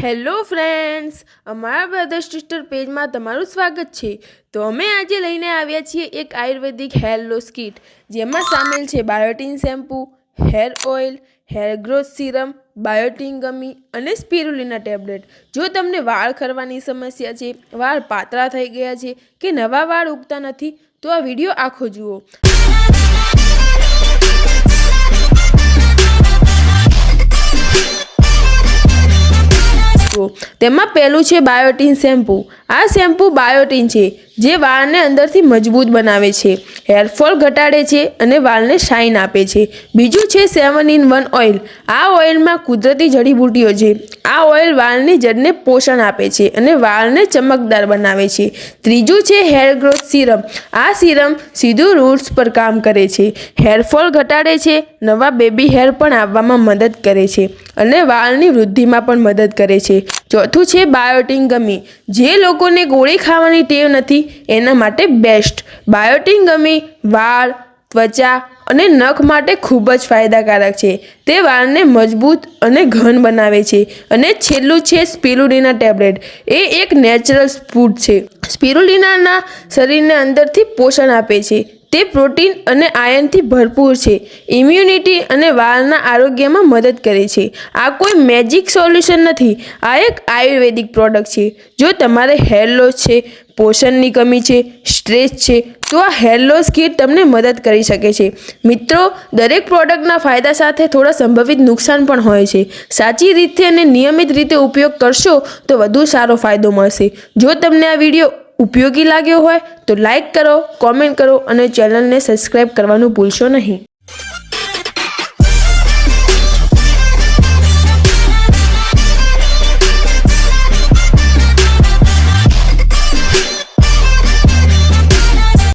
Hello friends, અમારા brother sister પેજમાં તમારું સ્વાગત છે। તો અમે આજે લઈને આવ્યા છીએ એક આયુર્વેદિક હેર લોસ કિટ, જેમાં સામેલ છે biotin shampoo, hair oil, hair growth serum, biotin ગમી અને સ્પિરુલિના ટેબ્લેટ। જો તમને વાળ ખરવાની સમસ્યા છે, વાળ પાતળા થઈ ગયા છે કે નવા વાળ ઉગતા નથી, તો આ વિડીયો આખો જુઓ। તેમાં પહેલું છે બાયોટીન શેમ્પૂ। આ શેમ્પૂ બાયોટીન છે, જે વાળને અંદરથી મજબૂત બનાવે છે, હેરફોલ ઘટાડે છે અને વાળને શાઇન આપે છે। બીજું છે 7-in-1 ઓઇલ। આ ઓઇલમાં કુદરતી જડીબુટ્ટીઓ છે। આ ઓઇલ વાળની જડને પોષણ આપે છે અને વાળને ચમકદાર બનાવે છે। ત્રીજું છે હેર ગ્રોથ સિરમ। આ સિરમ સીધું રૂટ્સ પર કામ કરે છે, હેરફોલ ઘટાડે છે, નવા બેબી હેર પણ આવવામાં મદદ કરે છે અને વાળની વૃદ્ધિમાં પણ મદદ કરે છે। ચોથું છે બાયોટીન ગમી। જે લોકોને ગોળી ખાવાની ટેવ નથી, એના માટે બેસ્ટ। બાયોટીન ગમી વાળ, ત્વચા અને નખ માટે ખૂબ જ ફાયદાકારક છે। તે વાળને મજબૂત અને ઘન બનાવે છે। અને છેલ્લું છે સ્પિરુલિના ટેબ્લેટ। એ એક નેચરલ ફૂડ છે। સ્પિરુલિના શરીરને અંદરથી પોષણ આપે છે। તે પ્રોટીન અને આયર્નથી ભરપૂર છે, ઇમ્યુનિટી અને વાળના આરોગ્યમાં મદદ કરે છે। આ કોઈ મેજિક સોલ્યુશન નથી, આ એક આયુર્વેદિક પ્રોડક્ટ છે। જો તમારે હેર લોસ છે, પોષણની કમી છે, સ્ટ્રેસ છે, તો આ હેર લોસ કિટ તમને મદદ કરી શકે છે। મિત્રો, દરેક પ્રોડક્ટના ફાયદા સાથે થોડા સંભવિત નુકસાન પણ હોય છે। સાચી રીતે અને નિયમિત રીતે ઉપયોગ કરશો તો વધુ સારો ફાયદો મળશે। જો તમને આ વિડીયો ઉપયોગી લાગ્યો હોય તો લાઈક કરો, કોમેન્ટ કરો અને ચેનલને સબસ્ક્રાઈબ કરવાનું ભૂલશો નહીં।